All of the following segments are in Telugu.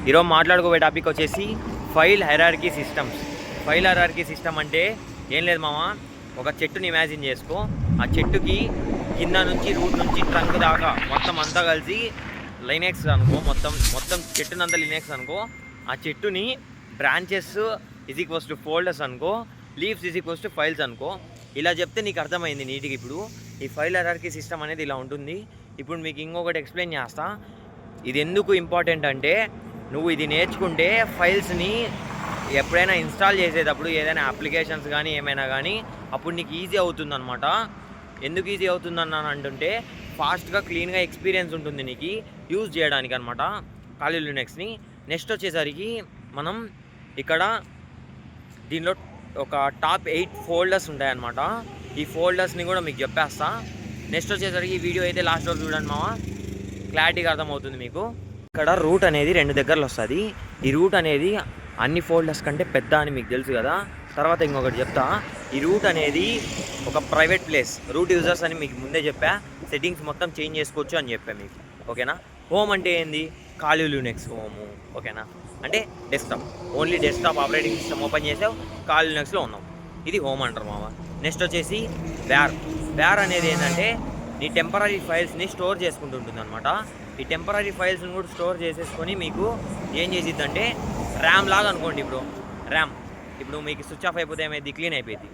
ఈరోజు మాట్లాడుకోబోయే టాపిక్ వచ్చేసి file hierarchy systems. File hierarchy system అంటే ఏం లేదు మామ, ఒక చెట్టుని ఇమాజిన్ చేసుకో. ఆ చెట్టుకి కింద నుంచి రూట్ నుంచి ట్రంక్ దాకా మొత్తం అంతా కలిసి లైనెక్స్ అనుకో. మొత్తం చెట్టునంతా లినెక్స్ అనుకో. ఆ చెట్టుని బ్రాంచెస్ = ఫోల్డర్స్ అనుకో, లీవ్స్ = ఫైల్స్ అనుకో. ఇలా చెప్తే నీకు అర్థమైంది నీట్గా. ఇప్పుడు ఈ ఫైల్ హైరార్కీ సిస్టమ్ అనేది ఇలా ఉంటుంది. ఇప్పుడు మీకు ఇంకొకటి ఎక్స్ప్లెయిన్ చేస్తా. ఇది ఎందుకు ఇంపార్టెంట్ అంటే, నువ్వు ఇది నేర్చుకుంటే ఫైల్స్ని ఎప్పుడైనా ఇన్స్టాల్ చేసేటప్పుడు ఏదైనా అప్లికేషన్స్ కానీ ఏమైనా కానీ అప్పుడు నీకు ఈజీ అవుతుందన్నమాట. ఎందుకు ఈజీ అవుతుందన్నాను అంటుంటే, ఫాస్ట్గా క్లీన్గా ఎక్స్పీరియన్స్ ఉంటుంది నీకు యూజ్ చేయడానికి అనమాట కాలి లినక్స్ని. నెక్స్ట్ వచ్చేసరికి మనం ఇక్కడ దీనిలో ఒక టాప్ 8 ఫోల్డర్స్ ఉంటాయన్నమాట. ఈ ఫోల్డర్స్ని కూడా మీకు చెప్పేస్తా. నెక్స్ట్ వచ్చేసరికి ఈ వీడియో అయితే లాస్ట్ వరకు చూడండి మామ, క్లారిటీగా అర్థమవుతుంది మీకు. ఇక్కడ రూట్ అనేది 2 దగ్గరలో వస్తుంది. ఈ రూట్ అనేది అన్ని ఫోల్డర్స్ కంటే పెద్ద అని మీకు తెలుసు కదా. తర్వాత ఇంకొకటి చెప్తా, ఈ రూట్ అనేది ఒక ప్రైవేట్ ప్లేస్. రూట్ యూజర్స్ అని మీకు ముందే చెప్పా. సెట్టింగ్స్ మొత్తం చేంజ్ చేసుకోవచ్చు అని చెప్పా మీకు, ఓకేనా. హోమ్ అంటే ఏంది? కాలి లినక్స్ హోము, ఓకేనా. అంటే desktop, only desktop operating system open చేసావు, కాలి లినక్స్లో ఉన్నాం. ఇది హోమ్ అంటారు మామ. నెక్స్ట్ వచ్చేసి వ్యార్ అనేది ఏంటంటే నీ టెంపరీ ఫైల్స్ని స్టోర్ చేసుకుంటుంటుంది అనమాట. ఈ టెంపరీ ఫైల్స్ని కూడా స్టోర్ చేసేసుకొని మీకు ఏం చేసిద్దంటే ర్యామ్ లాగా అనుకోండి. ఇప్పుడు మీకు స్విచ్ ఆఫ్ అయిపోతే ఏమైంది? క్లీన్ అయిపోయింది.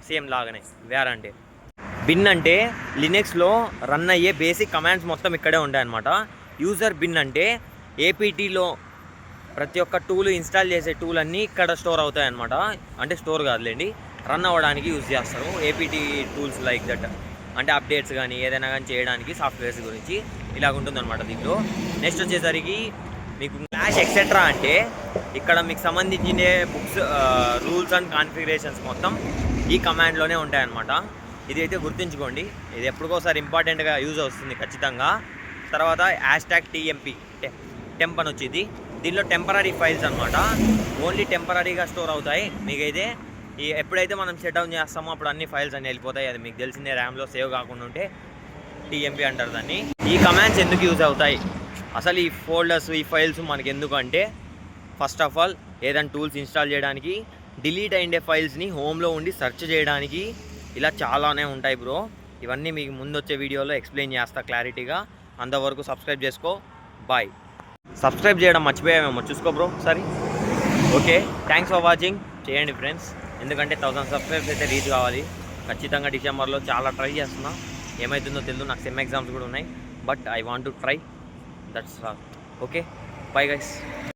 సేమ్ లాగానే వ్యార్ అంటే. బిన్ అంటే లినక్స్లో రన్ అయ్యే బేసిక్ కమాండ్స్ మొత్తం ఇక్కడే ఉంటాయన్నమాట. యూజర్ బిన్ అంటే ఏపీటీలో ప్రతి ఒక్క టూల్ ఇన్స్టాల్ చేసే టూల్ అన్నీ ఇక్కడ స్టోర్ అవుతాయన్నమాట. అంటే స్టోర్ కాదులేండి, రన్ అవ్వడానికి యూజ్ చేస్తారు ఏపీటీ టూల్స్ లైక్ దట్. అంటే అప్డేట్స్ కానీ ఏదైనా కానీ చేయడానికి సాఫ్ట్వేర్స్ గురించి ఇలాగ ఉంటుందన్నమాట దీంట్లో. నెక్స్ట్ వచ్చేసరికి మీకు క్లాష్ ఎక్సెట్రా అంటే ఇక్కడ మీకు సంబంధించిన బుక్స్, రూల్స్ అండ్ కాన్ఫిగరేషన్స్ మొత్తం ఈ కమాండ్లోనే ఉంటాయన్నమాట. ఇది అయితే గుర్తుంచుకోండి, ఇది ఎప్పటికోసారి ఇంపార్టెంట్గా యూజ్ వస్తుంది ఖచ్చితంగా. తర్వాత #TMP టెంప్ అని వచ్చింది. దీనిలో టెంపరీ ఫైల్స్ అనమాట, ఓన్లీ టెంపరీగా స్టోర్ అవుతాయి. మీకైతే ఎప్పుడైతే మనం సెట్ డౌన్ చేస్తామో అప్పుడు అన్ని ఫైల్స్ అన్నీ వెళ్ళిపోతాయి. అది మీకు తెలిసిందే, ర్యామ్లో సేవ్ కాకుండా ఉంటే TMP అంటారు దాన్ని. ఈ కమాండ్స్ ఎందుకు యూజ్ అవుతాయి అసలు? ఈ ఫోల్డర్స్, ఈ ఫైల్స్ మనకి ఎందుకు అంటే, ఫస్ట్ ఆఫ్ ఆల్ ఏదైనా టూల్స్ ఇన్స్టాల్ చేయడానికి, డిలీట్ అయ్యే ఫైల్స్ని హోమ్లో ఉండి సెర్చ్ చేయడానికి, ఇలా చాలానే ఉంటాయి బ్రో. ఇవన్నీ మీకు ముందు వచ్చే వీడియోలో ఎక్స్ప్లెయిన్ చేస్తా క్లారిటీగా. అంతవరకు సబ్స్క్రైబ్ చేసుకో. బాయ్. సబ్స్క్రైబ్ చేయడం మర్చిపోయామేమో, చూసుకో బ్రో సరే. Okay, thanks for watching. చేయండి ఫ్రెండ్స్, ఎందుకంటే 1000 సబ్స్క్రైబ్స్ అయితే రీచ్ కావాలి ఖచ్చితంగా. డిసెంబర్లో చాలా ట్రై చేస్తున్నా, ఏమవుతుందో తెలియదు. నాకు సెమ్ ఎగ్జామ్స్ కూడా ఉన్నాయి, but I want to try. That's all. Okay, bye guys.